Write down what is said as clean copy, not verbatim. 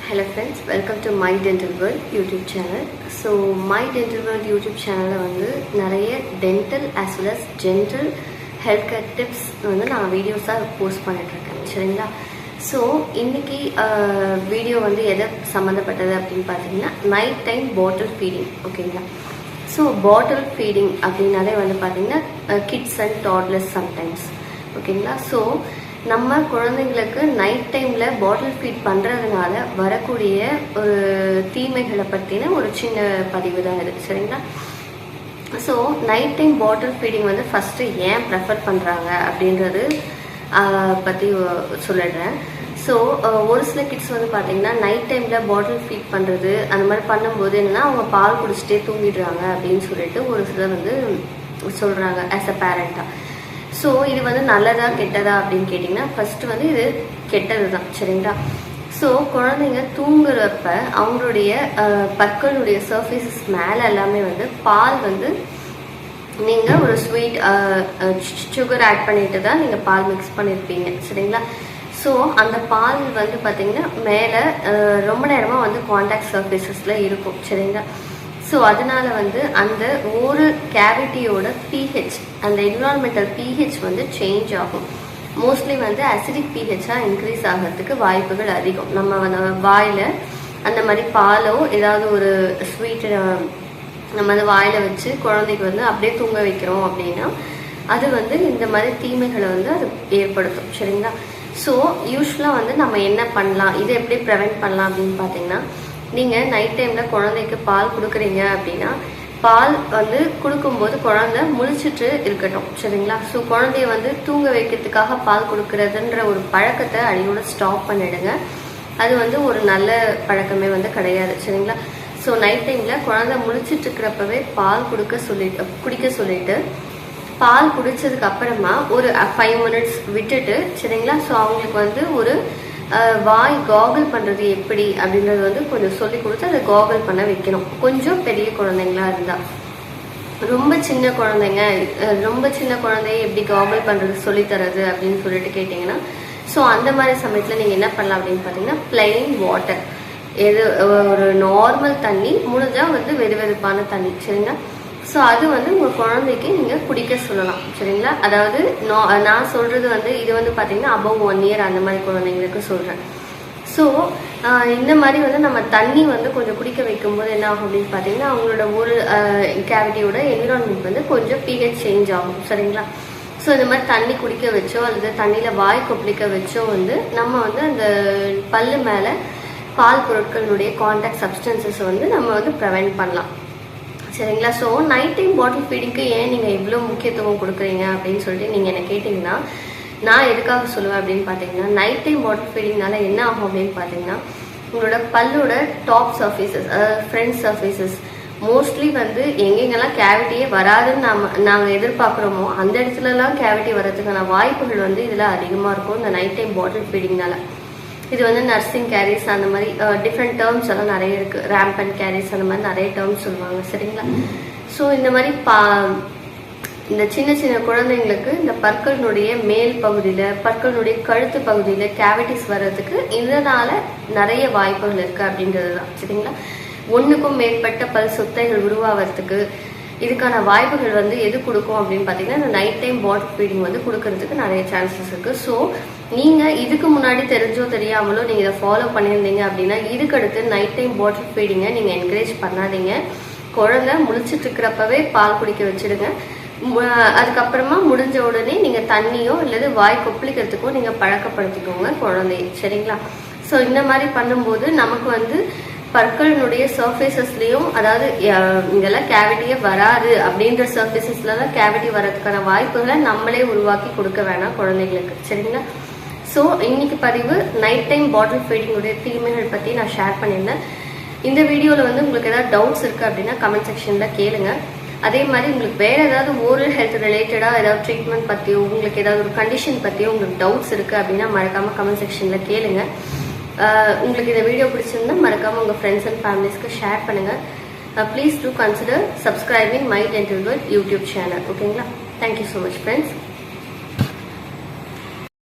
Hello friends, welcome to My Dental World YouTube channel. So My Dental World YouTube channel வந்து நிறைய dental as well as dental healthcare tips வந்து நான் வீடியோஸாக post பண்ணிட்டு இருக்கேன். சரிங்களா? So இன்னைக்கு வீடியோ வந்து எதை சம்மந்தப்பட்டது அப்படின்னு பார்த்தீங்கன்னா நைட் டைம் பாட்டில் ஃபீடிங். ஓகேங்களா? ஸோ பாட்டில் ஃபீடிங் அப்படின்னாலே வந்து பார்த்தீங்கன்னா கிட்ஸ் அண்ட் டாட்லர்ஸ் சம்டைம்ஸ். ஓகேங்களா? ஸோ நம்ம குழந்தைங்களுக்கு நைட் டைமில் பாட்டில் ஃபீட் பண்ணுறதுனால வரக்கூடிய ஒரு தீமைகளை பற்றின ஒரு சின்ன பதிவு தான் இது. சரிங்களா? ஸோ நைட் டைம் பாட்டில் ஃபீடிங் வந்து ஃபஸ்ட்டு ஏன் ப்ரெஃபர் பண்ணுறாங்க அப்படின்றது பற்றி சொல்லிடுறேன். ஸோ ஒரு சில கிட்ஸ் வந்து பார்த்தீங்கன்னா நைட் டைமில் பாட்டில் ஃபீட் பண்ணுறது அந்த மாதிரி பண்ணும்போது என்னென்னா அவங்க பால் குடிச்சிட்டே தூங்கிடுறாங்க அப்படின்னு சொல்லிட்டு ஒரு சிலர் வந்து சொல்கிறாங்க ஆஸ் அ பேரண்ட்டாக. ஸோ இது வந்து நல்லதா கெட்டதா அப்படின்னு கேட்டிங்கன்னா ஃபஸ்ட்டு வந்து இது கெட்டது தான். சரிங்களா? ஸோ குழந்தைங்க தூங்குறப்ப அவங்களுடைய பற்களுடைய சர்ஃபேஸஸ் மேலே எல்லாமே வந்து பால் வந்து நீங்கள் ஒரு ஸ்வீட் சுகர் ஆட் பண்ணிட்டு தான் நீங்கள் பால் மிக்ஸ் பண்ணியிருப்பீங்க. சரிங்களா? ஸோ அந்த பால் வந்து பார்த்திங்கன்னா மேலே ரொம்ப நேரமாக வந்து காண்டாக்ட் சர்ஃபேஸஸில் இருக்கும். சரிங்களா? ஸோ அதனால வந்து அந்த ஒரு கேவிட்டியோட பிஹெச் அந்த என்விரான்மெண்டல் பிஹெச் வந்து சேஞ்ச் ஆகும். மோஸ்ட்லி வந்து அசிடிக் பிஹெச்சாக இன்க்ரீஸ் ஆகிறதுக்கு வாய்ப்புகள் அதிகம். நம்ம வாயில் அந்த மாதிரி பாலோ ஏதாவது ஒரு ஸ்வீட்டு நம்ம அந்த வாயில் வச்சு குழந்தைக்கு வந்து அப்படியே தூங்க வைக்கிறோம் அப்படின்னா அது வந்து இந்த மாதிரி தீமைகளை வந்து அது ஏற்படுத்தும். சரிங்களா? ஸோ யூஸ்வலாக வந்து நம்ம என்ன பண்ணலாம், இதை எப்படி ப்ரிவென்ட் பண்ணலாம் அப்படின்னு பார்த்தீங்கன்னா நீங்கள் நைட் டைமில் குழந்தைக்கு பால் கொடுக்குறீங்க அப்படின்னா பால் வந்து கொடுக்கும்போது குழந்தை முழிச்சிட்டு இருக்கட்டும். சரிங்களா? ஸோ குழந்தைய வந்து தூங்க வைக்கிறதுக்காக பால் கொடுக்குறதுன்ற ஒரு பழக்கத்தை அடியோட ஸ்டாப் பண்ணிடுங்க. அது வந்து ஒரு நல்ல பழக்கமே வந்து கிடையாது. சரிங்களா? ஸோ நைட் டைமில் குழந்தை முழிச்சிட்டு இருக்கிறப்பவே பால் குடிக்க சொல்லிட்டு பால் குடிச்சதுக்கு அப்புறமா ஒரு 5 minutes விட்டுட்டு, சரிங்களா, ஸோ அவங்களுக்கு வந்து ஒரு வாய் காகல் பண்ணுறது எப்படி அப்படின்றது வந்து கொஞ்சம் சொல்லி கொடுத்து அதை காகல் பண்ண வைக்கணும். கொஞ்சம் பெரிய குழந்தைங்களா இருந்தால். ரொம்ப சின்ன குழந்தைய எப்படி காகல் பண்ணுறது சொல்லித்தரது அப்படின்னு சொல்லிட்டு கேட்டிங்கன்னா ஸோ அந்த மாதிரி சமயத்தில் நீங்கள் என்ன பண்ணலாம் அப்படின்னு பார்த்தீங்கன்னா பிளெயின் வாட்டர், எது ஒரு நார்மல் தண்ணி, முடிஞ்சால் வந்து வெதுவெதுப்பான தண்ணி. சரிங்களா? ஸோ அது வந்து உங்கள் குழந்தைக்கு நீங்கள் குடிக்க சொல்லலாம். சரிங்களா? அதாவது நான் சொல்கிறது வந்து இது வந்து பார்த்தீங்கன்னா அபவ் 1 year அந்த மாதிரி குழந்தைங்களுக்கு சொல்கிறேன். ஸோ இந்த மாதிரி வந்து நம்ம தண்ணி வந்து கொஞ்சம் குடிக்க வைக்கும்போது என்ன ஆகும் அப்படின்னு பார்த்தீங்கன்னா அவங்களோட ஒரு கேவிட்டியோட என்விரான்மெண்ட் வந்து கொஞ்சம் பிஹெச் சேஞ்ச் ஆகும். சரிங்களா? ஸோ இந்த மாதிரி தண்ணி குடிக்க வச்சோ அல்லது தண்ணியில் வாய் கொப்பளிக்க வச்சோ வந்து நம்ம வந்து அந்த பல்லு மேலே பால் பொருட்களுடைய காண்டாக்ட் சப்ஸ்டன்சஸ் வந்து நம்ம வந்து ப்ரிவென்ட் பண்ணலாம். சரிங்களா? ஸோ நைட் டைம் பாட்டில் ஃபீடிங்க்கு ஏன் நீங்கள் இவ்வளோ முக்கியத்துவம் கொடுக்குறீங்க அப்படின்னு சொல்லிட்டு நீங்கள் என்ன கேட்டிங்கன்னா நான் எதுக்காக சொல்லுவேன் அப்படின்னு பார்த்தீங்கன்னா நைட் டைம் பாட்டில் ஃபீடிங்னால என்ன ஆகும் அப்படின்னு பார்த்தீங்கன்னா உங்களோட பல்லோட டாப் சர்ஃபேசஸ், அதாவது ஃப்ரண்ட் சர்ஃபேசஸ் மோஸ்ட்லி வந்து எங்கெங்கெல்லாம் கேவிட்டியே வராதுன்னு நாங்கள் எதிர்பார்க்குறோமோ அந்த இடத்துலலாம் கேவிட்டி வர்றதுக்கான வாய்ப்புகள் வந்து இதில் அதிகமாக இருக்கும் இந்த நைட் டைம் பாட்டில் ஃபீடிங்னால. இது வந்து நர்சிங் கேரிஸ் அந்த மாதிரி டிஃப்ரெண்ட் டேர்ம்ஸ் எல்லாம் நிறைய இருக்குது. ரேம்பன் கேரிஸ் அந்த மாதிரி நிறைய டேர்ம்ஸ் சொல்லுவாங்க. சரிங்களா? ஸோ இந்த மாதிரி இந்த சின்ன சின்ன குழந்தைங்களுக்கு இந்த பற்களினுடைய மேல் பகுதியில் பற்களினுடைய கழுத்து பகுதியில் கேவிட்டிஸ் வர்றதுக்கு இதனால நிறைய வாய்ப்புகள் இருக்குது அப்படின்றது தான். சரிங்களா? ஒன்றுக்கும் மேற்பட்ட பல் சொத்தைகள் உருவாகிறதுக்கு இதுக்கான வாய்ப்புகள் வந்து எது கொடுக்கும் அப்படின்னு பார்த்தீங்கன்னா இந்த நைட் டைம் பாட்டில் ஃபீடிங் வந்து கொடுக்கறதுக்கு நிறைய சான்சஸ் இருக்குது. ஸோ நீங்கள் இதுக்கு முன்னாடி தெரிஞ்சோ தெரியாமலோ நீங்கள் இதை ஃபாலோ பண்ணியிருந்தீங்க அப்படின்னா இதுக்கடுத்து நைட் டைம் பாட்டில் ஃபீடிங்கை நீங்கள் என்கரேஜ் பண்ணாதீங்க. குழந்தை முழிச்சிட்டு இருக்கிறப்பவே பால் குடிக்க வச்சுடுங்க. அதுக்கப்புறமா முடிஞ்ச உடனே நீங்கள் தண்ணியோ அல்லது வாய் கொப்பளிக்கிறதுக்கோ நீங்கள் பழக்கப்படுத்திக்கோங்க குழந்தைய. சரிங்களா? ஸோ இந்த மாதிரி பண்ணும்போது நமக்கு வந்து பற்களினுடைய சர்ஃபேசஸ்லையும், அதாவது இதெல்லாம் கேவிட்டியே வராது அப்படின்ற சர்ஃபேசஸ்ல தான் கேவிட்டி வர்றதுக்கான வாய்ப்புகளை நம்மளே உருவாக்கி கொடுக்க வேணாம் குழந்தைங்களுக்கு. சரிங்களா? ஸோ இன்னைக்கு பதிவு நைட் டைம் பாட்டில் ஃபீடிங்குடைய தீமைகள் பற்றி நான் ஷேர் பண்ணியிருந்தேன். இந்த வீடியோவில் வந்து உங்களுக்கு ஏதாவது டவுட்ஸ் இருக்குது அப்படின்னா கமெண்ட் செக்ஷனில் கேளுங்க. அதே மாதிரி உங்களுக்கு வேறு ஏதாவது ஓரல் ஹெல்த் ரிலேட்டடாக ஏதாவது ட்ரீட்மெண்ட் பற்றியோ உங்களுக்கு ஏதாவது ஒரு கண்டிஷன் பற்றியோ உங்களுக்கு டவுட்ஸ் இருக்குது அப்படின்னா மறக்காமல் கமெண்ட் செக்ஷனில் கேளுங்க. உங்களுக்கு இந்த வீடியோ பிடிச்சிருந்தா மறக்காமல் உங்கள் ஃப்ரெண்ட்ஸ் அண்ட் ஃபேமிலிஸ்க்கு ஷேர் பண்ணுங்கள். Please do consider subscribing my dental world YouTube channel. ஓகேங்களா? Thank you so much friends.